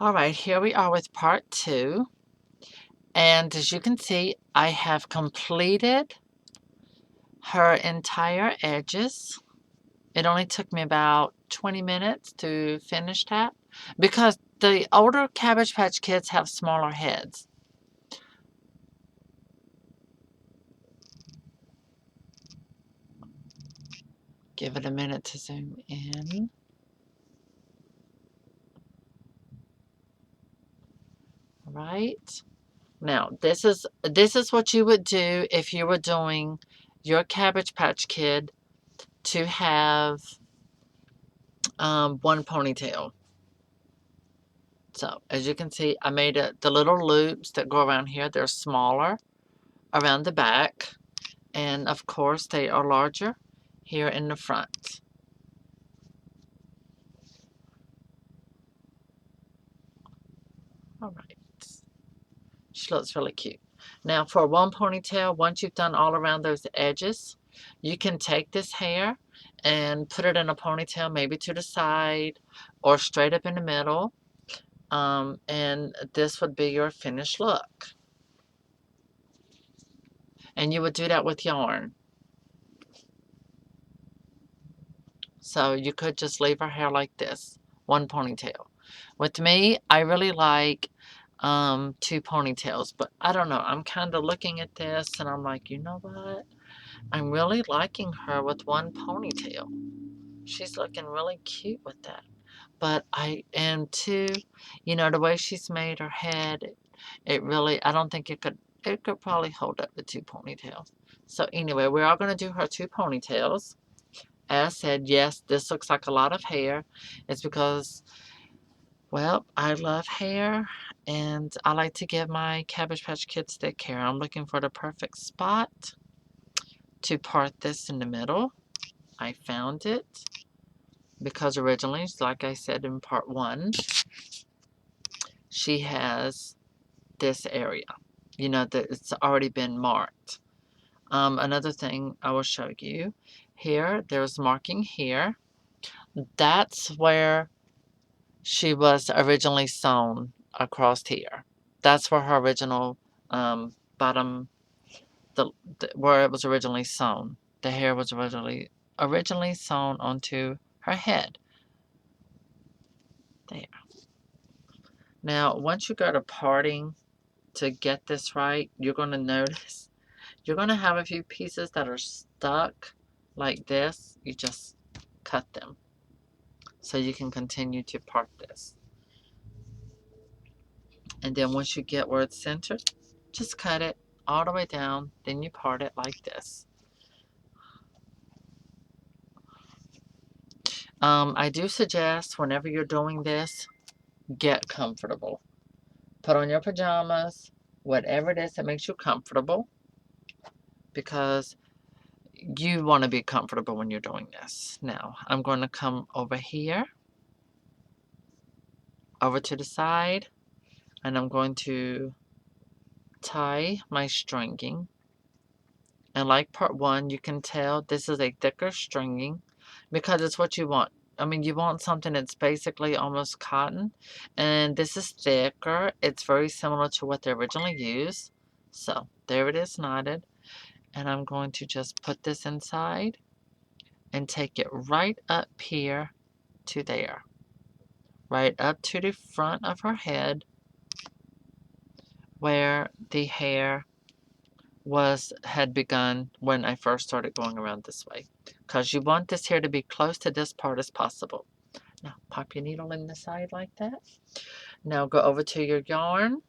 All right, here we are with part 2. And as you can see, I have completed her entire edges. It only took me about 20 minutes to finish that because the older Cabbage Patch Kids have smaller heads. Give it a minute to zoom in. Right. Now, this is what you would do if you were doing your Cabbage Patch Kid to have one ponytail. So, as you can see, I made the little loops that go around here. They're smaller around the back. And, of course, they are larger here in the front. All right. She looks really cute. Now, for one ponytail, once you've done all around those edges, you can take this hair and put it in a ponytail, maybe to the side or straight up in the middle. And this would be your finished look. And you would do that with yarn. So you could just leave her hair like this, one ponytail. With me, I really like 2 ponytails, but I don't know. I'm kind of looking at this and I'm like, you know what? I'm really liking her with one ponytail. She's looking really cute with that. But I am too, you know, the way she's made her head, it really, I don't think it could probably hold up the 2 ponytails. So anyway, we're all going to do her 2 ponytails. As said, yes, this looks like a lot of hair. It's because, well, I love hair and I like to give my Cabbage Patch Kids thick hair. I'm looking for the perfect spot to part this in the middle. I found it because originally, like I said in part 1, she has this area. You know, that it's already been marked. Another thing I will show you here, there's marking here. That's where she was originally sewn across here. That's where her original bottom, where it was originally sewn. The hair was originally sewn onto her head. There. Now, once you go to parting to get this right, you're going to notice you're going to have a few pieces that are stuck like this. You just cut them so you can continue to part this. And then once you get where it's centered, just cut it all the way down. Then you part it like this. I do suggest whenever you're doing this, get comfortable. Put on your pajamas, whatever it is that makes you comfortable, because you want to be comfortable when you're doing this. Now, I'm going to come over here, over to the side, and I'm going to tie my stringing. And like part 1, you can tell this is a thicker stringing because it's what you want. I mean, you want something that's basically almost cotton, and this is thicker. It's very similar to what they originally used. So there it is knotted, and I'm going to just put this inside and take it right up here to there, right up to the front of her head where the hair had begun when I first started going around this way, because you want this hair to be close to this part as possible. Now pop your needle in the side like that. Now go over to your yarn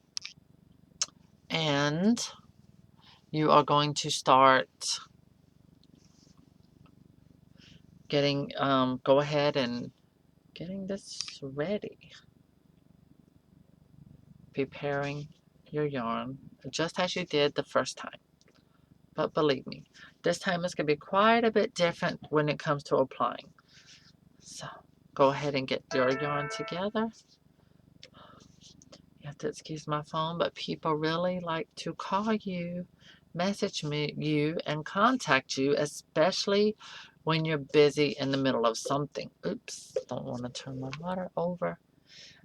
and you are going to start getting go ahead and getting this ready, preparing your yarn just as you did the first time. But believe me, this time it's going to be quite a bit different when it comes to applying. So go ahead and get your yarn together. You have to excuse my phone, but people really like to call you, message you, and contact you, especially when you're busy in the middle of something. Oops, don't want to turn my water over.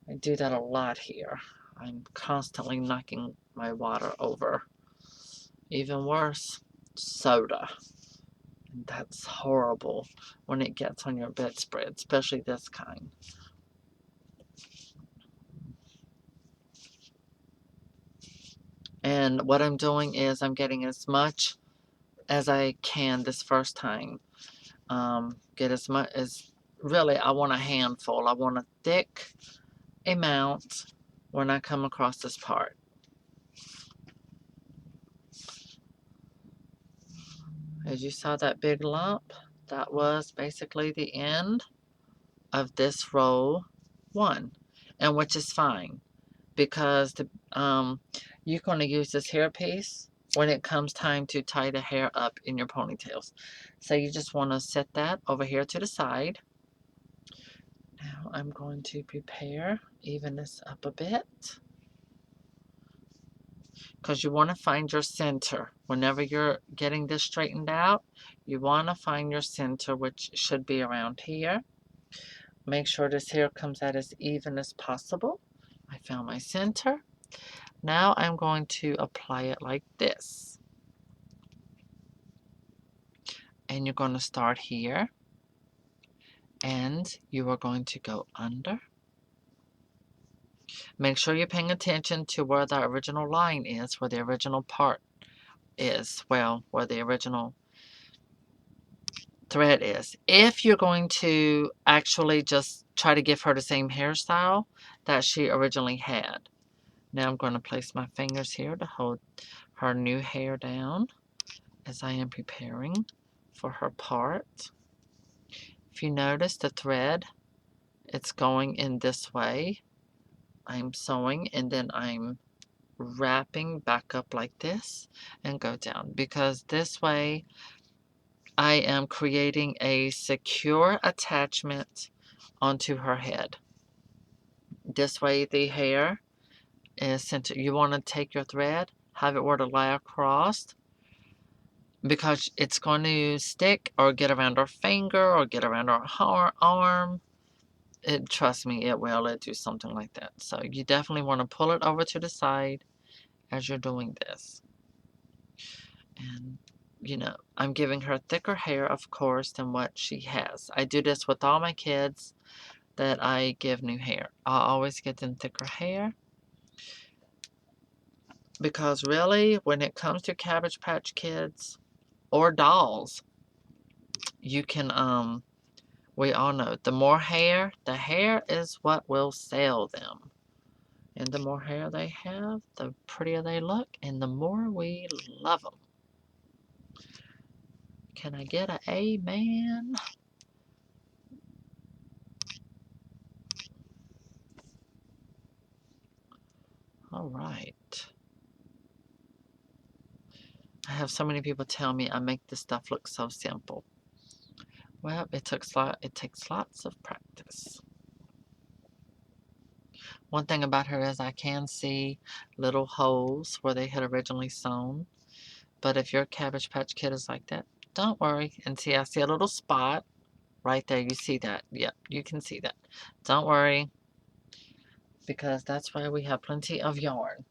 I do that a lot here. I'm constantly knocking my water over. Even worse, soda. That's horrible when it gets on your bedspread, especially this kind. And what I'm doing is I'm getting as much as I can this first time. Get as much as, really, I want a handful. I want a thick amount when I come across this part. As you saw that big lump, that was basically the end of this row 1, and which is fine because you're going to use this hair piece when it comes time to tie the hair up in your ponytails. So you just want to set that over here to the side. Now I'm going to prepare, even this up a bit, because you want to find your center. Whenever you're getting this straightened out, you want to find your center, which should be around here. Make sure this hair comes out as even as possible. I found my center. Now I'm going to apply it like this. And you're going to start here. And you are going to go under. Make sure you're paying attention to where the original line is, where the original part is. Well, where the original thread is. If you're going to actually just try to give her the same hairstyle that she originally had. Now I'm going to place my fingers here to hold her new hair down as I am preparing for her part. If you notice the thread, it's going in this way. I'm sewing and then I'm wrapping back up like this and go down, because this way I am creating a secure attachment onto her head. This way the hair is centered. You want to take your thread, have it where to lie across, because it's going to stick or get around her finger or get around her arm. Trust me, it will. It'll do something like that. So you definitely want to pull it over to the side as you're doing this. And, you know, I'm giving her thicker hair, of course, than what she has. I do this with all my kids that I give new hair. I always get them thicker hair. Because really, when it comes to Cabbage Patch Kids or dolls, you can, we all know, the more hair, the hair is what will sell them. And the more hair they have, the prettier they look, and the more we love them. Can I get an amen? All right. I have so many people tell me I make this stuff look so simple. Well, it takes lots of practice. One thing about her is I can see little holes where they had originally sewn. But if your Cabbage Patch Kid is like that, don't worry. And see, I see a little spot right there. You see that? Yep, you can see that. Don't worry, because that's why we have plenty of yarn.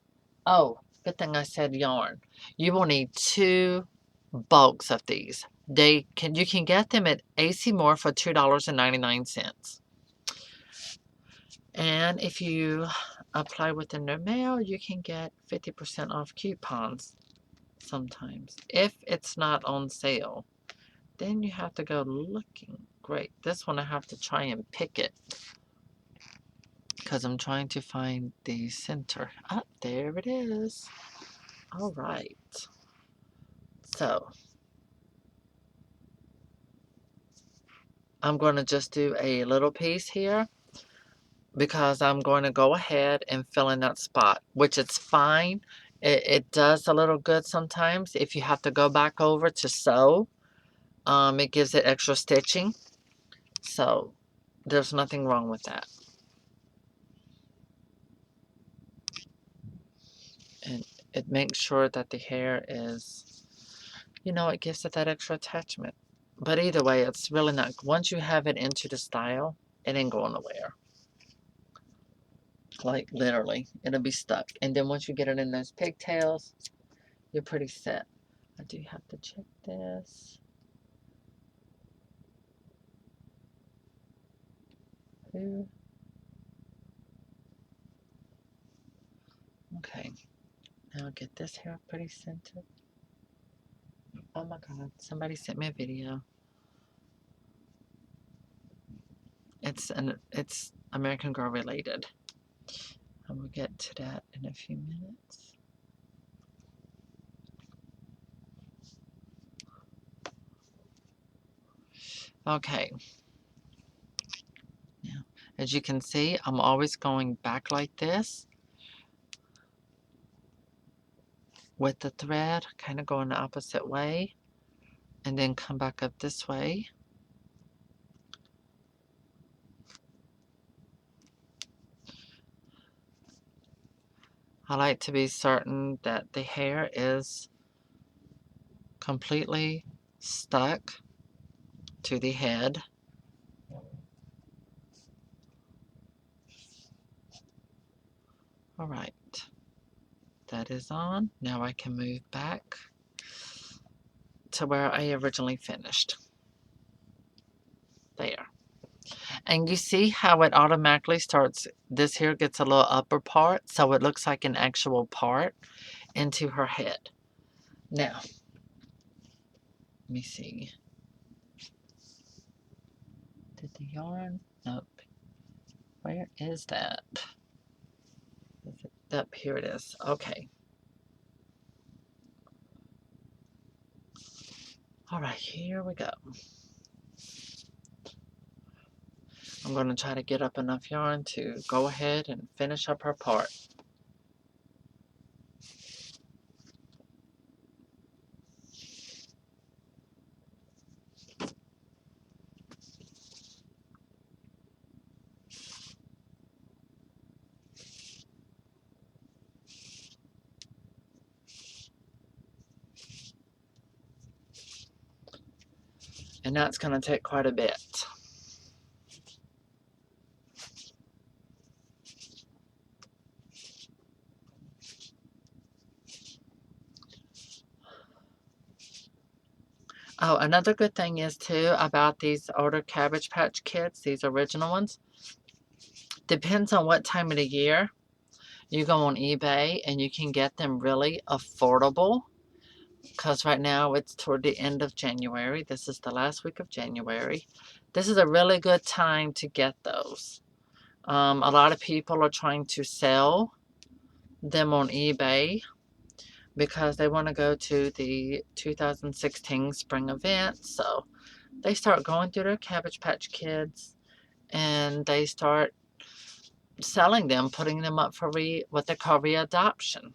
Oh, good thing I said yarn. You will need 2 bulks of these. You can get them at AC Moore for $2.99. And if you apply within their mail, you can get 50% off coupons sometimes. If it's not on sale, then you have to go looking. Great. This one I have to try and pick it, because I'm trying to find the center. Ah, there it is. All right. So I'm going to just do a little piece here, because I'm going to go ahead and fill in that spot, which it's fine. It does a little good sometimes if you have to go back over to sew. It gives it extra stitching. So there's nothing wrong with that. And it makes sure that the hair is, you know, it gives it that extra attachment. But either way, it's really not, once you have it into the style, it ain't going nowhere. like literally, it'll be stuck. And then once you get it in those pigtails, you're pretty set. I do have to check this. Okay, now get this hair pretty centered. Oh my god, somebody sent me a video. It's American Girl related. And we'll get to that in a few minutes. Okay. Now, as you can see, I'm always going back like this with the thread, kind of going the opposite way, and then come back up this way. I like to be certain that the hair is completely stuck to the head. All right, that is on. Now I can move back to where I originally finished. There. And you see how it automatically starts, this here gets a little upper part, so it looks like an actual part into her head. Now, let me see. Did the yarn? Nope. Where is that? Is it up? Here it is. Okay. All right, here we go. I'm going to try to get up enough yarn to go ahead and finish up her part. And that's going to take quite a bit. Oh, another good thing is too about these older Cabbage Patch Kids, these original ones. Depends on what time of the year you go on eBay, and you can get them really affordable. Because right now it's toward the end of January. This is the last week of January. This is a really good time to get those. A lot of people are trying to sell them on eBay because they want to go to the 2016 spring event. So they start going through their Cabbage Patch Kids and they start selling them, putting them up for what they call readoption.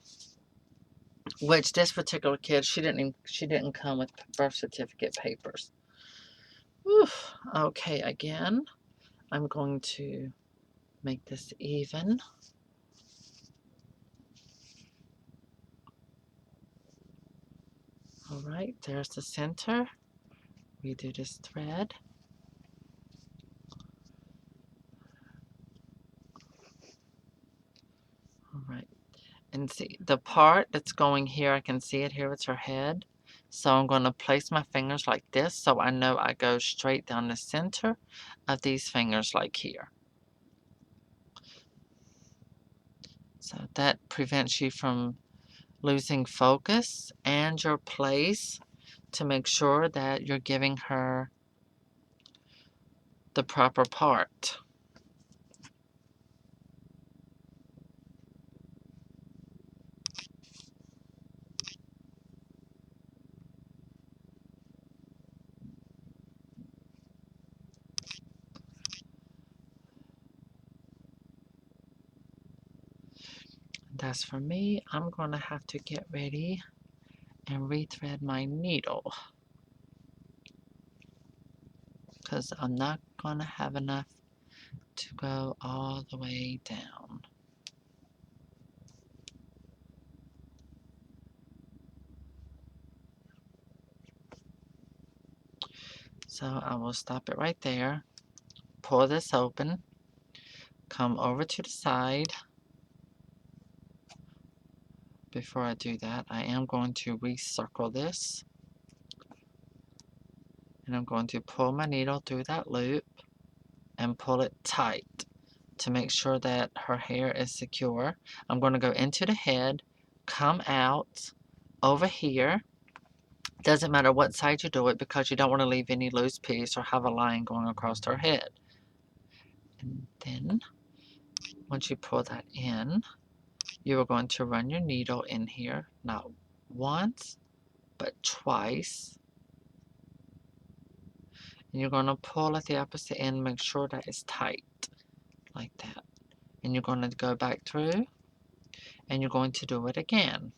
Which this particular kid, she didn't come with birth certificate papers. Whew. Okay, again, I'm going to make this even. All right, there's the center. We do this thread. All right, and see the part that's going here, I can see it here, it's her head. So I'm going to place my fingers like this so I know I go straight down the center of these fingers like here. So that prevents you from losing focus and your place to make sure that you're giving her the proper part. That's for me. I'm going to have to get ready and rethread my needle because I'm not going to have enough to go all the way down. So I will stop it right there, pull this open, come over to the side, before I do that, I am going to recircle this. And I'm going to pull my needle through that loop and pull it tight to make sure that her hair is secure. I'm going to go into the head, come out over here. Doesn't matter what side you do it because you don't want to leave any loose piece or have a line going across her head. And then once you pull that in, you are going to run your needle in here, not once, but twice. And you're going to pull at the opposite end, make sure that it's tight, like that. And you're going to go back through, and you're going to do it again.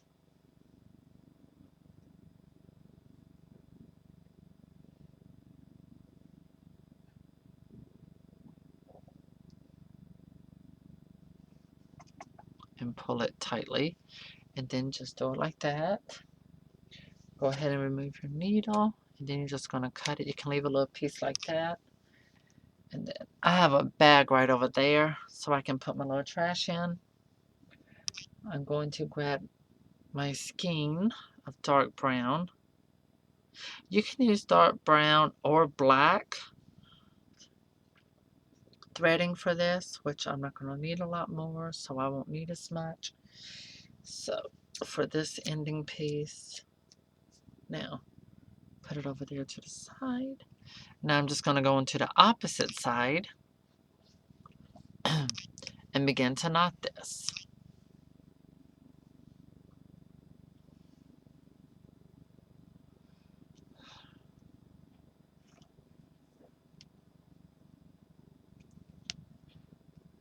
And pull it tightly. And then just do it like that. Go ahead and remove your needle. And then you're just going to cut it. You can leave a little piece like that. And then I have a bag right over there so I can put my little trash in. I'm going to grab my skein of dark brown. You can use dark brown or black threading for this, which I'm not going to need a lot more, so I won't need as much. So for this ending piece, now put it over there to the side. Now I'm just going to go into the opposite side and begin to knot this.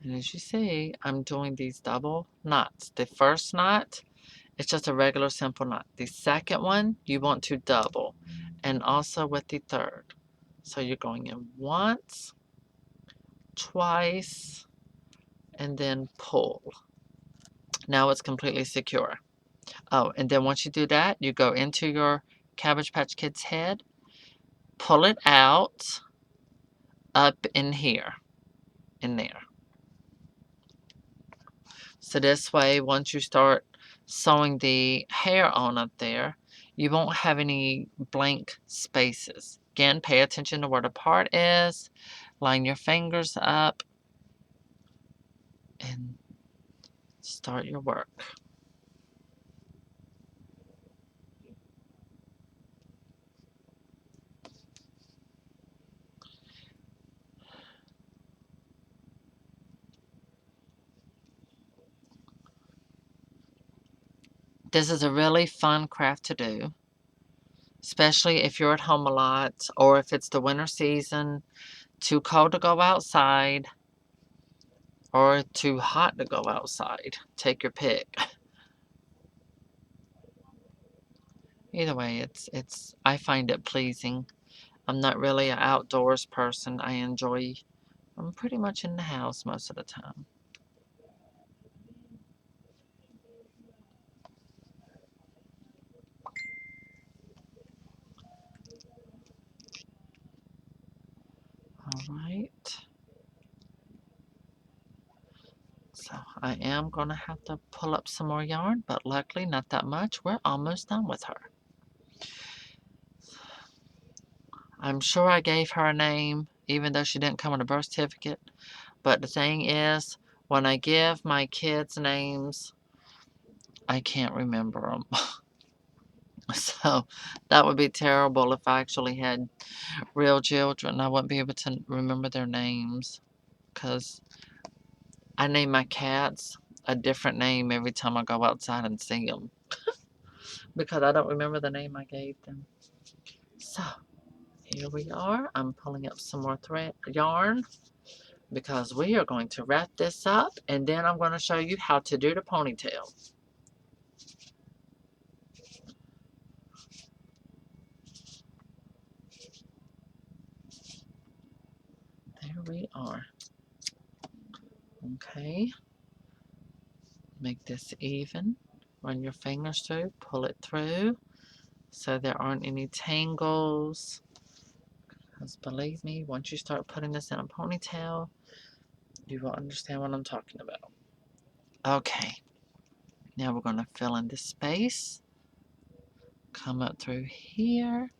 And as you see, I'm doing these double knots. The first knot, it's just a regular simple knot. The second one, you want to double. And also with the third. So you're going in once, twice, and then pull. Now it's completely secure. Oh, and then once you do that, you go into your Cabbage Patch Kids head, pull it out, up in here, in there. So this way, once you start sewing the hair on up there, you won't have any blank spaces. Again, pay attention to where the part is, line your fingers up, and start your work. This is a really fun craft to do, especially if you're at home a lot or if it's the winter season, too cold to go outside or too hot to go outside. Take your pick. Either way, I find it pleasing. I'm not really an outdoors person. I'm pretty much in the house most of the time. Alright. So I am going to have to pull up some more yarn, but luckily not that much. We're almost done with her. I'm sure I gave her a name, even though she didn't come on a birth certificate. But the thing is, when I give my kids names, I can't remember them. So that would be terrible if I actually had real children. I wouldn't be able to remember their names because I name my cats a different name every time I go outside and see them because I don't remember the name I gave them. So here we are. I'm pulling up some more yarn because we are going to wrap this up and then I'm going to show you how to do the ponytail. There we are. Okay. Make this even. Run your fingers through, pull it through so there aren't any tangles. Because believe me, once you start putting this in a ponytail, you will understand what I'm talking about. Okay. Now we're going to fill in the space. Come up through here.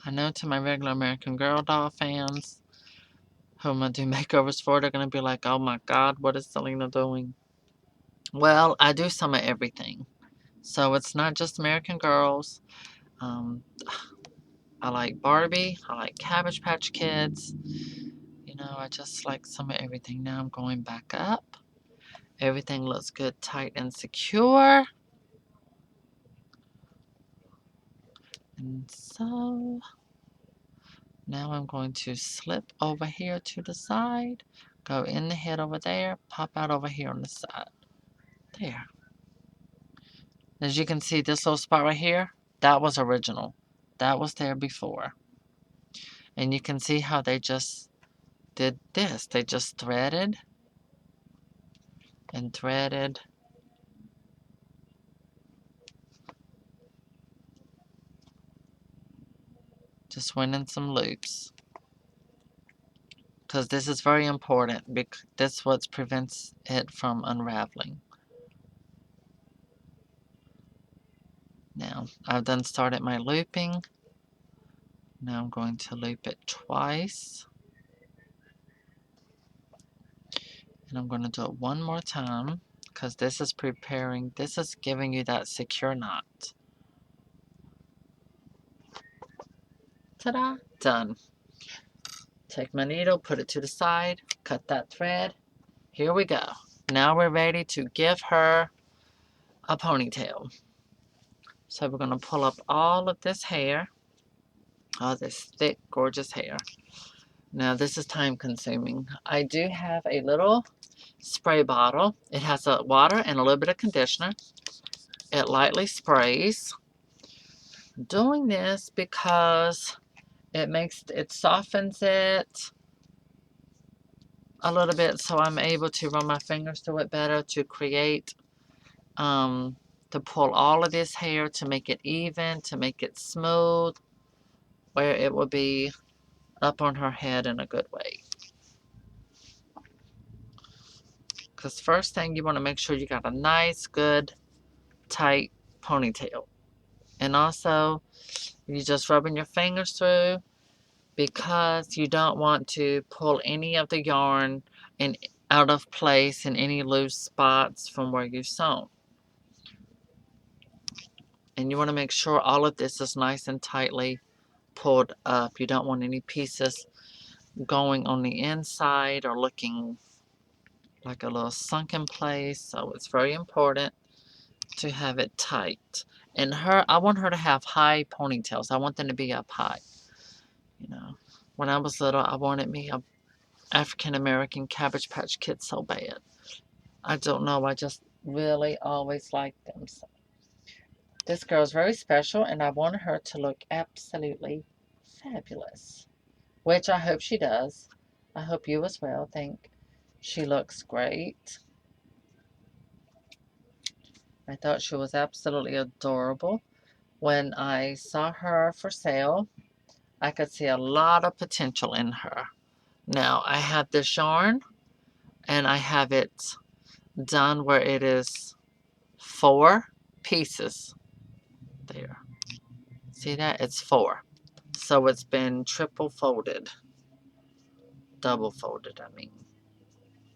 I know to my regular American Girl doll fans who I'm going to do makeovers for, they're going to be like, oh my God, what is Selena doing? Well, I do some of everything. So it's not just American Girls. Um, I like Barbie. I like Cabbage Patch Kids. You know, I just like some of everything. Now I'm going back up. Everything looks good, tight, and secure. And so now I'm going to slip over here to the side, go in the head over there, pop out over here on the side. There. As you can see, this little spot right here, that was original. That was there before. And you can see how they just did this. They just threaded and threaded. Just went in some loops. Because this is very important. Because that's what prevents it from unraveling. Now, I've done started my looping. Now I'm going to loop it twice. And I'm going to do it one more time. Because this is preparing, this is giving you that secure knot. Ta-da! Done. Take my needle, put it to the side, cut that thread. Here we go. Now we're ready to give her a ponytail. So we're going to pull up all of this hair. All this thick, gorgeous hair. Now this is time consuming. I do have a little spray bottle. It has a water and a little bit of conditioner. It lightly sprays. I'm doing this because it softens it a little bit, so I'm able to run my fingers through it better to create, to pull all of this hair, to make it even, to make it smooth, where it will be up on her head in a good way. Because first thing, you want to make sure you got a nice, good, tight ponytail. And also, you're just rubbing your fingers through because you don't want to pull any of the yarn out of place in any loose spots from where you've sewn. And you want to make sure all of this is nice and tightly pulled up. You don't want any pieces going on the inside or looking like a little sunken place. So it's very important to have it tight. And I want her to have high ponytails. I want them to be up high. You know, when I was little, I wanted me a African American Cabbage Patch Kid so bad. I don't know. I just really always liked them. So this girl is very special, and I want her to look absolutely fabulous, which I hope she does. I hope you as well think she looks great. I thought she was absolutely adorable. When I saw her for sale, I could see a lot of potential in her. Now, I have this yarn, and I have it done where it is 4 pieces. There. See that? It's 4. So it's been triple folded. Double folded, I mean.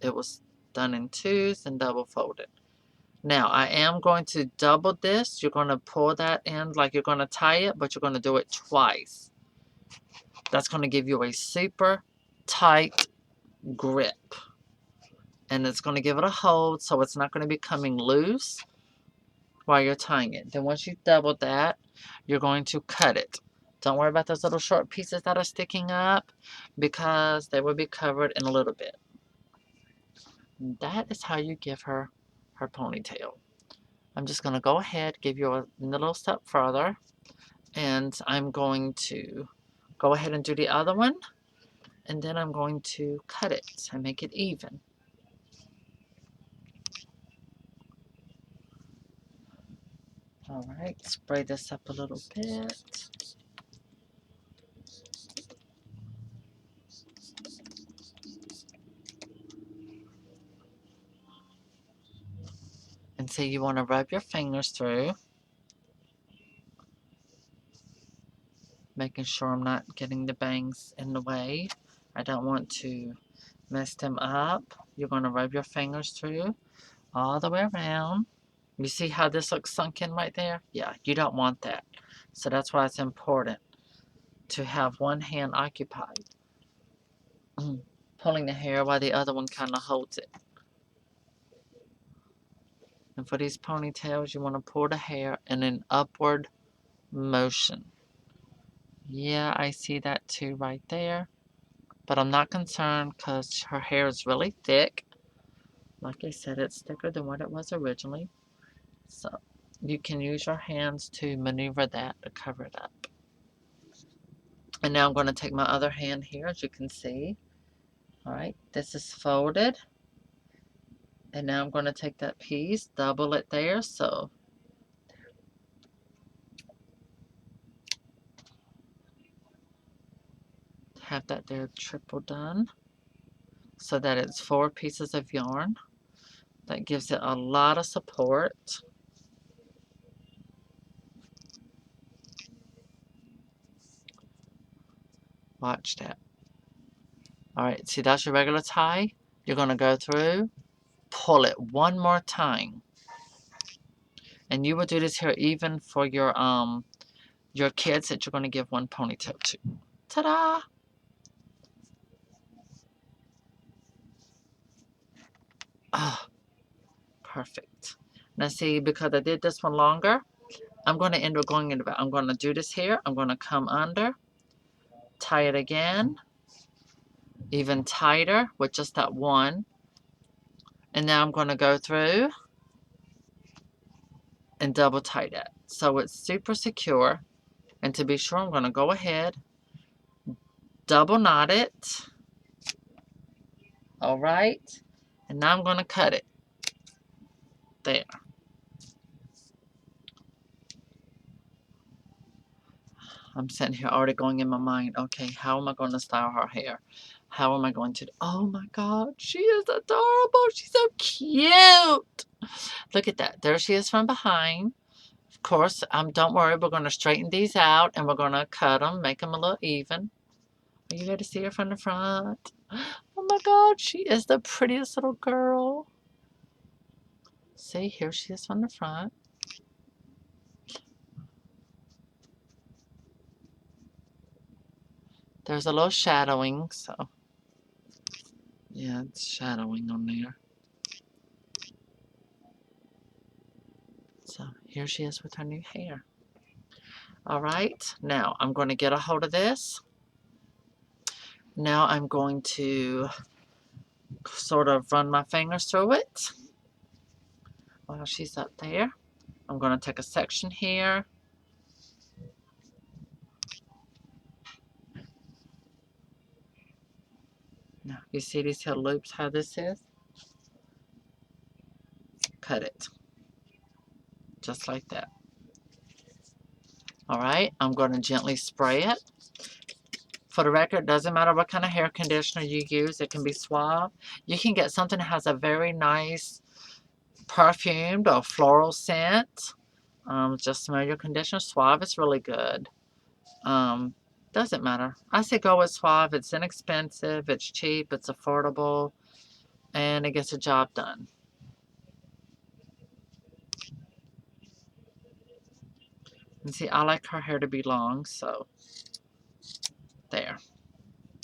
It was done in 2s and double folded. Now, I am going to double this. You're going to pull that in like you're going to tie it, but you're going to do it twice. That's going to give you a super tight grip. And it's going to give it a hold, so it's not going to be coming loose while you're tying it. Then once you've doubled that, you're going to cut it. Don't worry about those little short pieces that are sticking up because they will be covered in a little bit. That is how you give her her ponytail. I'm just going to go ahead, give you a little step further, and I'm going to go ahead and do the other one, and then I'm going to cut it and make it even. All right, spray this up a little bit. And so you want to rub your fingers through, making sure I'm not getting the bangs in the way. I don't want to mess them up. You're going to rub your fingers through all the way around. You see how this looks sunk in right there? Yeah, you don't want that. So that's why it's important to have one hand occupied, pulling the hair while the other one kind of holds it. And for these ponytails, you want to pull the hair in an upward motion. Yeah, I see that too right there. But I'm not concerned because her hair is really thick. Like I said, it's thicker than what it was originally. So you can use your hands to maneuver that to cover it up. And now I'm going to take my other hand here, as you can see. All right, this is folded. And now I'm going to take that piece, double it there, so have that there triple done, so that it's 4 pieces of yarn. That gives it a lot of support. Watch that. All right, see, that's your regular tie. You're going to go through, pull it one more time. And you will do this here even for your kids that you're going to give one ponytail to. Ta-da! Ah, perfect. Now see, because I did this one longer, I'm going to end up going into it. I'm going to do this here. I'm going to come under, tie it again, even tighter with just that one. And now I'm going to go through and double tie that. So it's super secure. And to be sure, I'm going to go ahead, double knot it. All right. And now I'm going to cut it. There. I'm sitting here already going in my mind, okay, how am I going to style her hair? How am I going to... Oh my God, she is adorable. She's so cute. Look at that. There she is from behind. Of course, don't worry. We're going to straighten these out and we're going to cut them, make them a little even. Are you ready to see her from the front? Oh my God, she is the prettiest little girl. See, here she is from the front. There's a little shadowing, so yeah, it's shadowing on there. So here she is with her new hair. All right, now I'm going to get a hold of this. Now I'm going to sort of run my fingers through it while she's up there. I'm going to take a section here. Now, you see these here loops, how this is? Cut it. Just like that. All right, I'm going to gently spray it. For the record, it doesn't matter what kind of hair conditioner you use. It can be Suave. You can get something that has a very nice perfumed or floral scent. Just smell your conditioner. Suave is really good. Doesn't matter. I say go with Suave. It's inexpensive, it's cheap, it's affordable, and it gets the job done. And see, I like her hair to be long, so there.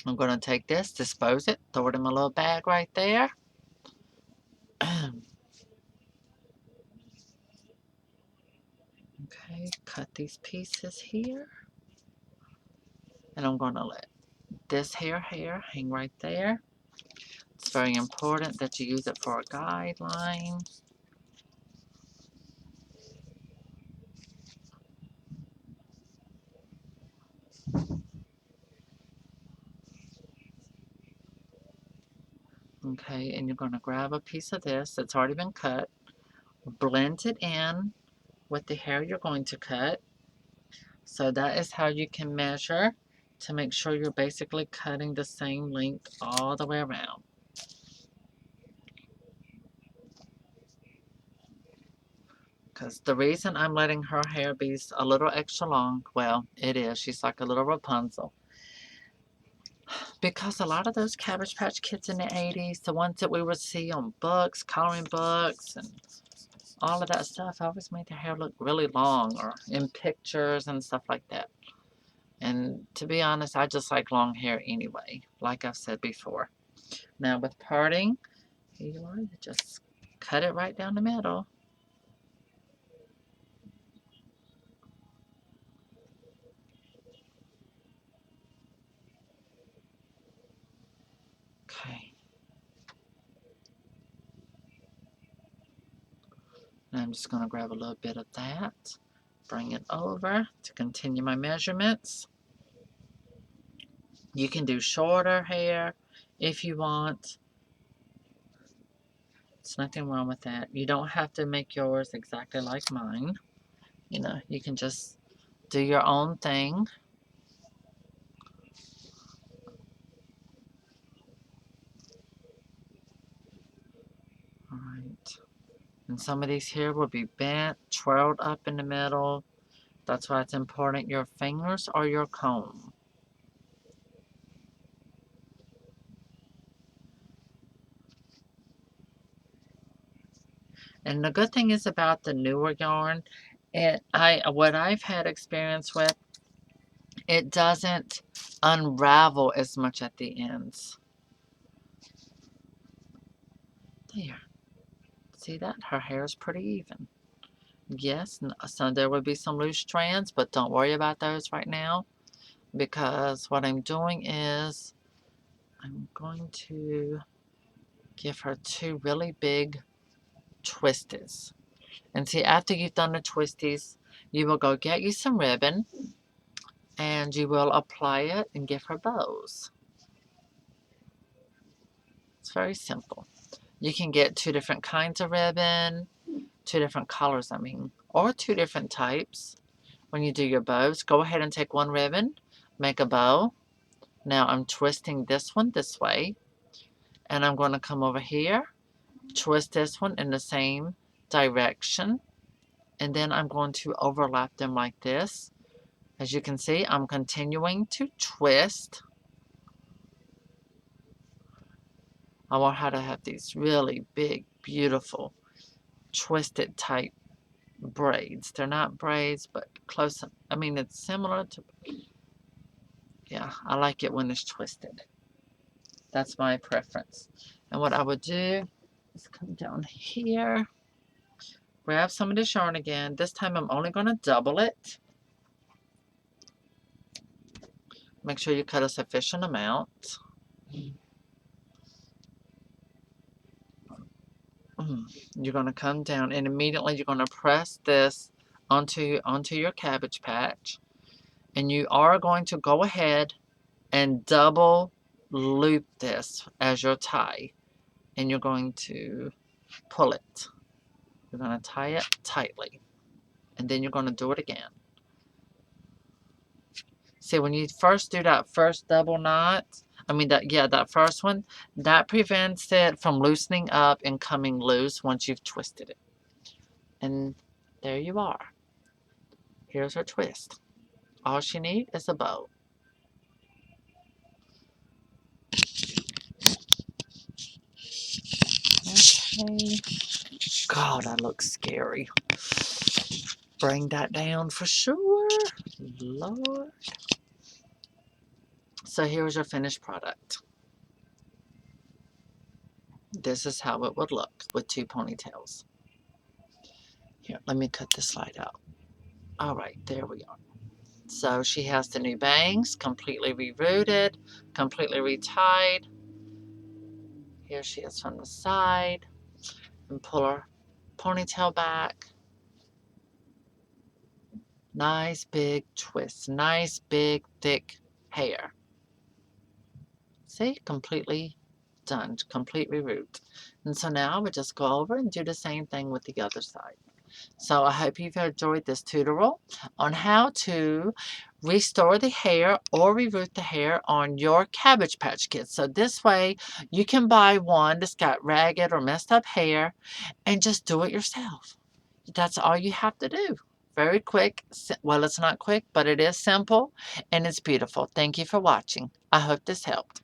I'm going to take this, dispose it, throw it in my little bag right there. Okay, cut these pieces here. And I'm going to let this hair hang right there. It's very important that you use it for a guideline. Okay, and you're going to grab a piece of this that's already been cut, blend it in with the hair you're going to cut. So that is how you can measure to make sure you're basically cutting the same length all the way around. Because the reason I'm letting her hair be a little extra long, well, it is. She's like a little Rapunzel. Because a lot of those Cabbage Patch Kids in the 80s, the ones that we would see on books, coloring books, and all of that stuff, always made their hair look really long or in pictures and stuff like that. And to be honest, I just like long hair anyway, like I've said before. Now with parting, here you are, you just cut it right down the middle. Okay. And I'm just going to grab a little bit of that, bring it over to continue my measurements. You can do shorter hair if you want. There's nothing wrong with that. You don't have to make yours exactly like mine. You know, you can just do your own thing. Alright. And some of these here will be bent, twirled up in the middle. That's why it's important your fingers or your comb. And the good thing is about the newer yarn, what I've had experience with, it doesn't unravel as much at the ends. There. See that? Her hair is pretty even. Yes, so there would be some loose strands, but don't worry about those right now, because what I'm doing is I'm going to give her two really big twisties. And see, after you've done the twisties, you will go get you some ribbon and you will apply it and give her bows. It's very simple. You can get two different kinds of ribbon, two different colors, I mean, or two different types. When you do your bows, go ahead and take one ribbon, make a bow. Now I'm twisting this one this way, and I'm going to come over here, twist this one in the same direction, and then I'm going to overlap them like this. As you can see, I'm continuing to twist. I want her to have these really big, beautiful, twisted type braids. They're not braids, but close. I mean, it's similar to, yeah, I like it when it's twisted. That's my preference. And what I would do is come down here, grab some of this yarn again. This time I'm only going to double it. Make sure you cut a sufficient amount. You're going to come down and immediately you're going to press this onto your cabbage patch. And you are going to go ahead and double loop this as your tie. And you're going to pull it. You're going to tie it tightly. And then you're going to do it again. See, when you first do that first double knot, that first one, that prevents it from loosening up and coming loose once you've twisted it. And there you are. Here's her twist. All she needs is a bow. Okay. God, that looks scary. Bring that down for sure. Lord. So here's your finished product. This is how it would look with two ponytails. Here, let me cut this slide out. All right, there we are. So she has the new bangs, completely rerooted, completely retied. Here she is from the side. And pull her ponytail back. Nice big twist. Nice big thick hair. See? Completely done. Complete reroot. And so now we just go over and do the same thing with the other side. So I hope you've enjoyed this tutorial on how to restore the hair or reroot the hair on your Cabbage Patch Kids. So this way you can buy one that's got ragged or messed up hair and just do it yourself. That's all you have to do. Very quick. Well, it's not quick, but it is simple and it's beautiful. Thank you for watching. I hope this helped.